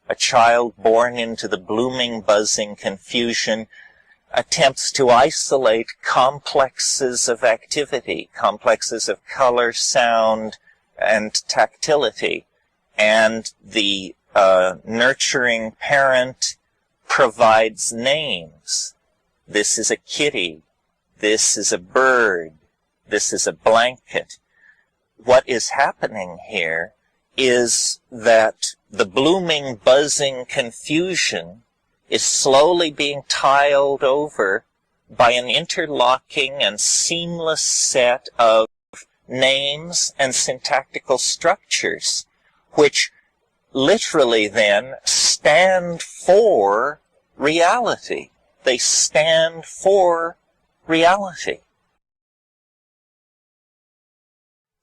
A child born into the blooming, buzzing confusion attempts to isolate complexes of activity, complexes of color, sound, and tactility. And the nurturing parent provides names. This is a kitty. This is a bird. This is a blanket. What is happening here is that the blooming, buzzing confusion is slowly being tiled over by an interlocking and seamless set of names and syntactical structures, which literally then stand for reality. They stand for reality.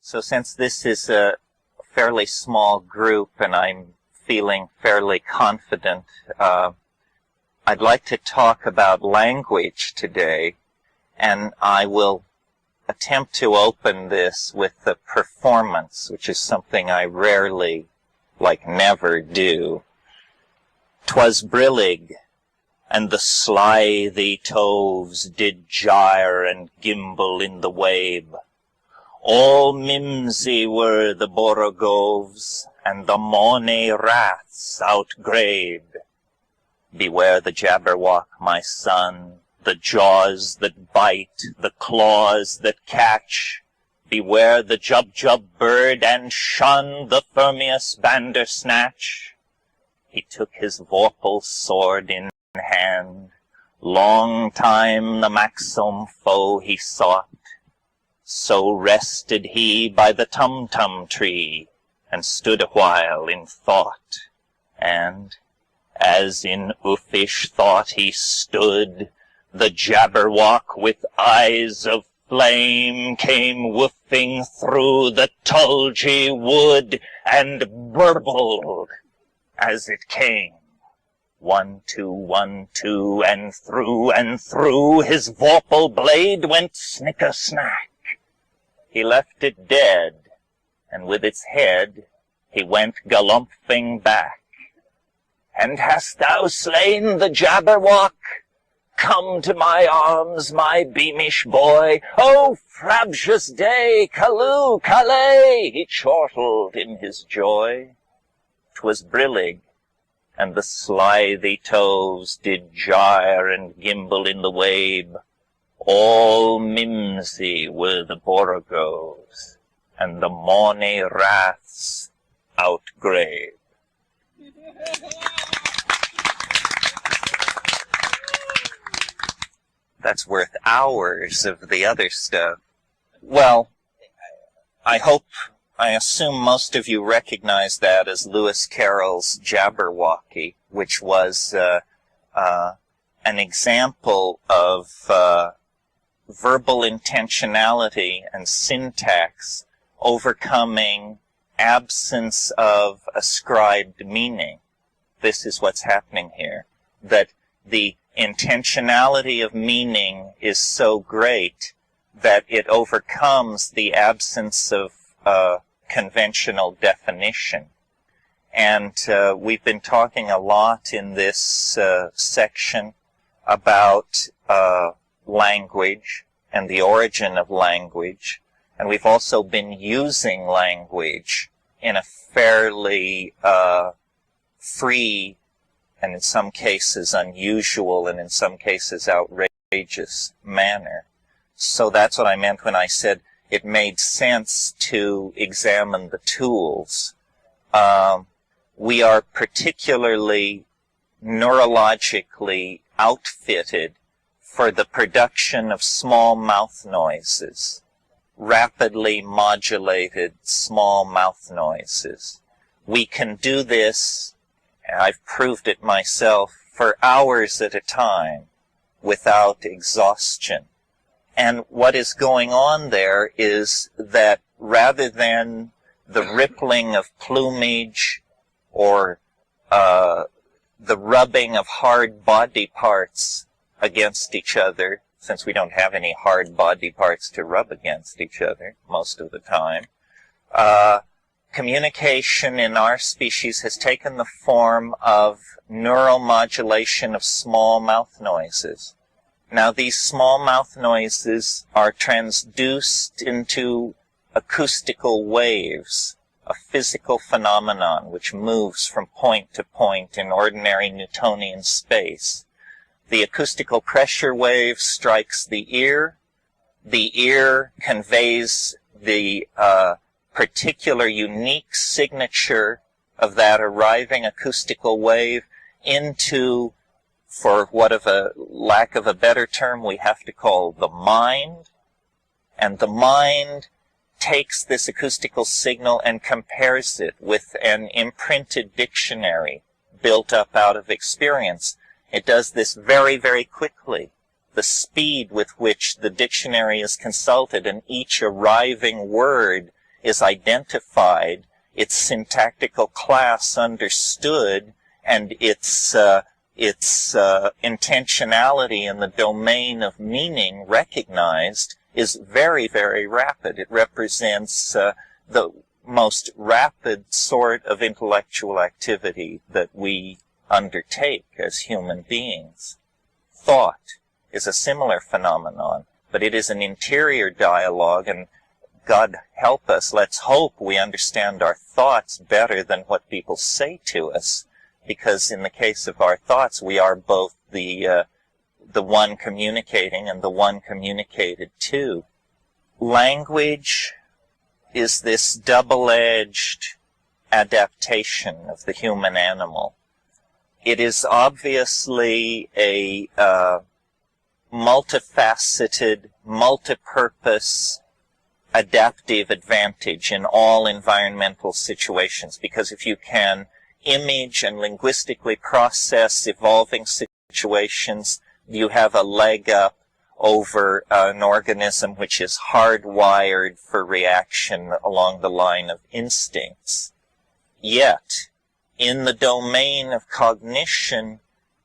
So since this is a fairly small group and I'm feeling fairly confident, I'd like to talk about language today, and I will attempt to open this with a performance, which is something I rarely, like never, do. "'Twas brillig, and the slithy toves did gyre and gimble in the wabe. All mimsy were the borogoves, and the mony raths outgrabe. Beware the jabberwock, my son, the jaws that bite, the claws that catch. Beware the jub-jub bird, and shun the Firmius bandersnatch. He took his vorpal sword in hand, long time the maxome foe he sought. So rested he by the tum-tum tree, and stood a while in thought, and as in uffish thought he stood, the jabberwock with eyes of flame came woofing through the tulgey wood, and burbled as it came. 1, 2, 1, 2, and through his vorpal blade went snicker-snack. He left it dead, and with its head he went galumphing back. And hast thou slain the jabberwock? Come to my arms, my beamish boy. Oh, frabjous day, callooh, calais, he chortled in his joy. 'Twas brillig, and the slithy toves did gyre and gimble in the wabe. All mimsy were the borogoves, and the mony raths outgrabe. That's worth hours of the other stuff. Well, I assume most of you recognize that as Lewis Carroll's Jabberwocky, which was an example of verbal intentionality and syntax overcoming absence of ascribed meaning. This is what's happening here, that the intentionality of meaning is so great that it overcomes the absence of conventional definition. And we've been talking a lot in this section about language and the origin of language, and we've also been using language in a fairly free and in some cases unusual and in some cases outrageous manner. So that's what I meant when I said it made sense to examine the tools. We are particularly neurologically outfitted for the production of small mouth noises, rapidly modulated small mouth noises. We can do this, I've proved it myself, for hours at a time without exhaustion. And what is going on there is that rather than the rippling of plumage or the rubbing of hard body parts against each other, since we don't have any hard body parts to rub against each other most of the time, communication in our species has taken the form of neuromodulation of small mouth noises. Now, these small mouth noises are transduced into acoustical waves, a physical phenomenon which moves from point to point in ordinary Newtonian space. The acoustical pressure wave strikes the ear. The ear conveys the particular unique signature of that arriving acoustical wave into, for what of a lack of a better term we have to call the mind. And the mind takes this acoustical signal and compares it with an imprinted dictionary built up out of experience. It does this very, very quickly. The speed with which the dictionary is consulted and each arriving word is identified, its syntactical class understood, and its intentionality in the domain of meaning recognized is very, very rapid. It represents the most rapid sort of intellectual activity that we undertake as human beings. Thought is a similar phenomenon, but it is an interior dialogue, and God help us, let's hope we understand our thoughts better than what people say to us, because in the case of our thoughts, we are both the one communicating and the one communicated to. Language is this double-edged adaptation of the human animal. It is obviously a multifaceted, multipurpose, adaptive advantage in all environmental situations, because if you can image and linguistically process evolving situations, you have a leg up over an organism which is hardwired for reaction along the line of instincts. Yet, in the domain of cognition,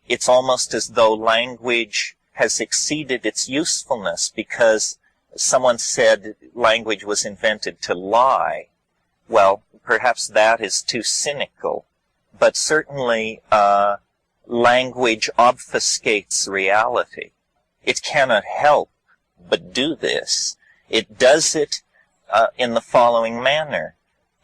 it's almost as though language has exceeded its usefulness, because someone said language was invented to lie. Well, perhaps that is too cynical, but certainly language obfuscates reality. It cannot help but do this. It does it in the following manner.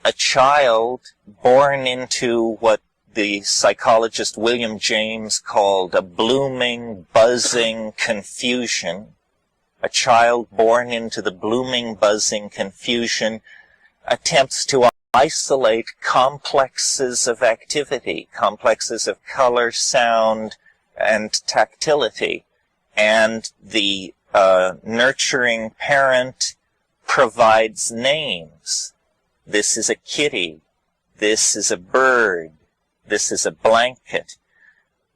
A child born into what the psychologist William James called a blooming, buzzing confusion, a child born into the blooming, buzzing confusion attempts to isolate complexes of activity, complexes of color, sound, and tactility. And the nurturing parent provides names. This is a kitty. This is a bird. This is a blanket.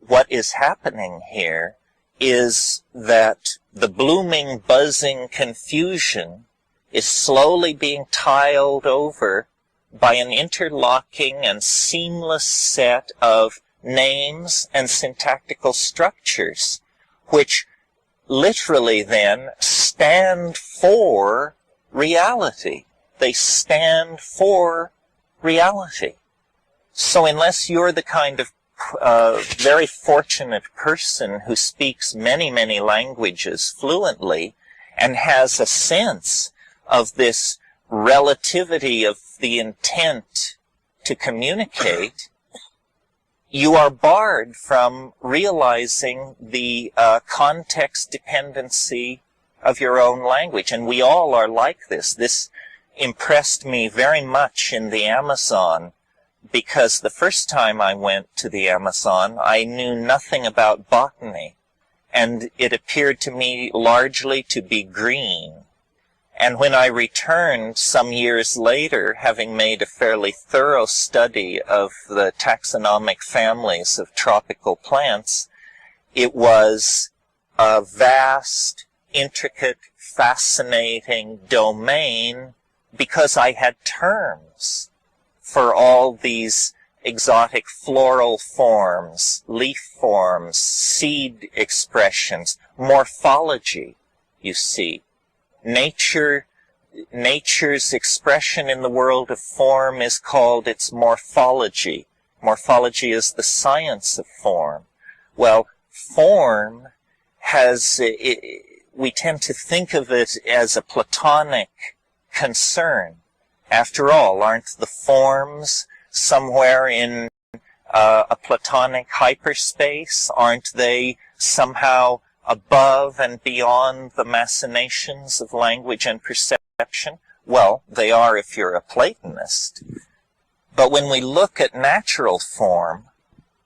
What is happening here is that the blooming, buzzing confusion is slowly being tiled over by an interlocking and seamless set of names and syntactical structures, which literally then stand for reality. They stand for reality. So unless you're the kind of very fortunate person who speaks many, many languages fluently and has a sense of this relativity of the intent to communicate, you are barred from realizing the context dependency of your own language. And we all are like this. This impressed me very much in the Amazon, because the first time I went to the Amazon, I knew nothing about botany, and it appeared to me largely to be green. And when I returned some years later, having made a fairly thorough study of the taxonomic families of tropical plants, it was a vast, intricate, fascinating domain, because I had terms for all these exotic floral forms, leaf forms, seed expressions, morphology, you see. Nature nature's expression in the world of form is called its morphology. Morphology is the science of form. Well, form has, we tend to think of it as a Platonic concern. After all, aren't the forms somewhere in a Platonic hyperspace? Aren't they somehow above and beyond the machinations of language and perception? Well, they are if you're a Platonist. But when we look at natural form,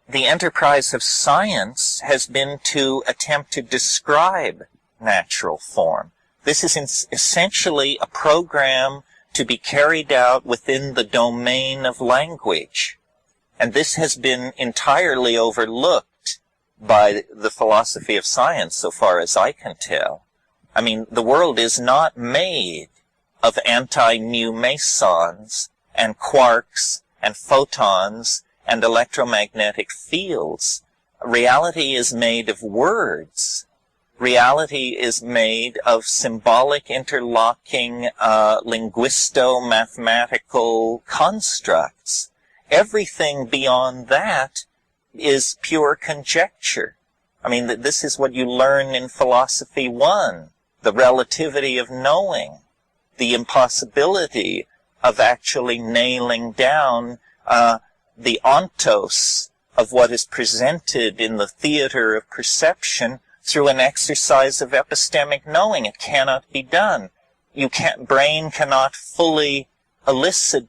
the enterprise of science has been to attempt to describe natural form. This is essentially a program to be carried out within the domain of language. And this has been entirely overlooked by the philosophy of science, so far as I can tell. I mean, the world is not made of anti-mu mesons and quarks and photons and electromagnetic fields. Reality is made of words. Reality is made of symbolic interlocking linguisto-mathematical constructs. Everything beyond that is pure conjecture. I mean, this is what you learn in Philosophy 1, the relativity of knowing, the impossibility of actually nailing down the ontos of what is presented in the theater of perception through an exercise of epistemic knowing. It cannot be done. Brain cannot fully elucidate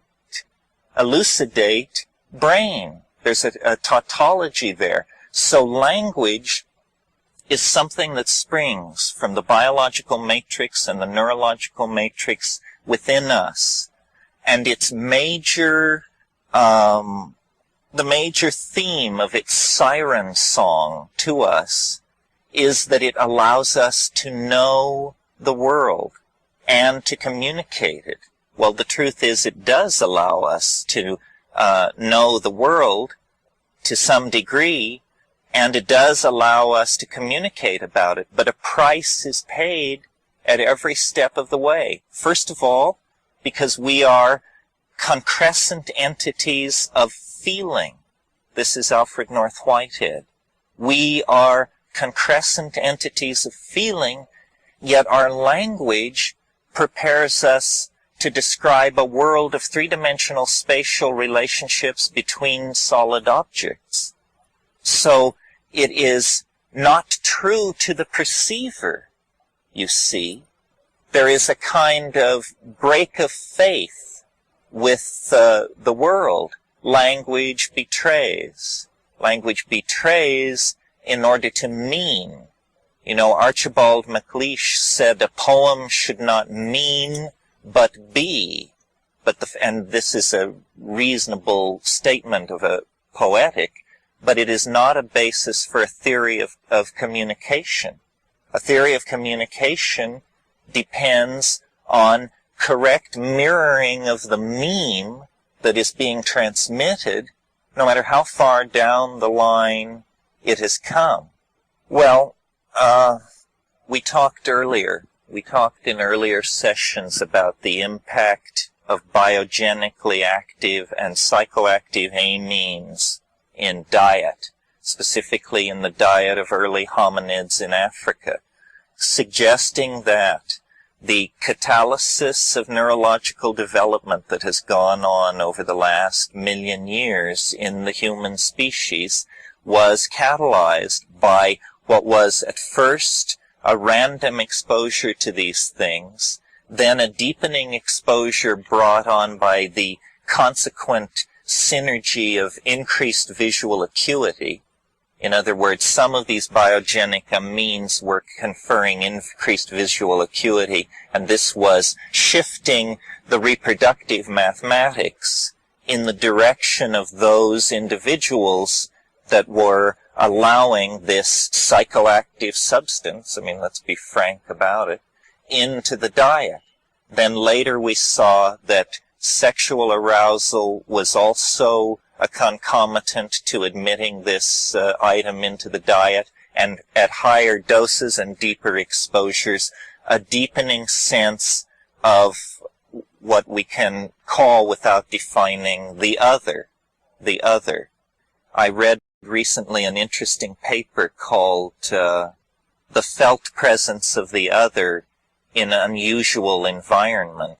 brain. There's a tautology there. So language is something that springs from the biological matrix and the neurological matrix within us. And its major, the major theme of its siren song to us is that it allows us to know the world and to communicate it. Well, the truth is it does allow us to know the world to some degree, and it does allow us to communicate about it, but a price is paid at every step of the way. First of all, because we are concrescent entities of feeling. This is Alfred North Whitehead. We are concrescent entities of feeling, yet our language prepares us to describe a world of three-dimensional spatial relationships between solid objects. So it is not true to the perceiver, you see. There is a kind of break of faith with the world. Language betrays. Language betrays in order to mean. You know, Archibald MacLeish said a poem should not mean but be. And this is a reasonable statement of a poetic, but it is not a basis for a theory of communication. A theory of communication depends on correct mirroring of the meme that is being transmitted, no matter how far down the line it has come. Well, we talked in earlier sessions about the impact of biogenically active and psychoactive amines in diet, specifically in the diet of early hominids in Africa, suggesting that the catalysis of neurological development that has gone on over the last million years in the human species was catalyzed by what was at first a random exposure to these things, then a deepening exposure brought on by the consequent synergy of increased visual acuity. In other words, some of these biogenic amines were conferring increased visual acuity, and this was shifting the reproductive mathematics in the direction of those individuals that were allowing this psychoactive substance, I mean, let's be frank about it, into the diet. Then later we saw that sexual arousal was also a concomitant to admitting this item into the diet, and at higher doses and deeper exposures, a deepening sense of what we can call without defining the other. The other. I read recently an interesting paper called The Felt Presence of the Other in Unusual Environment.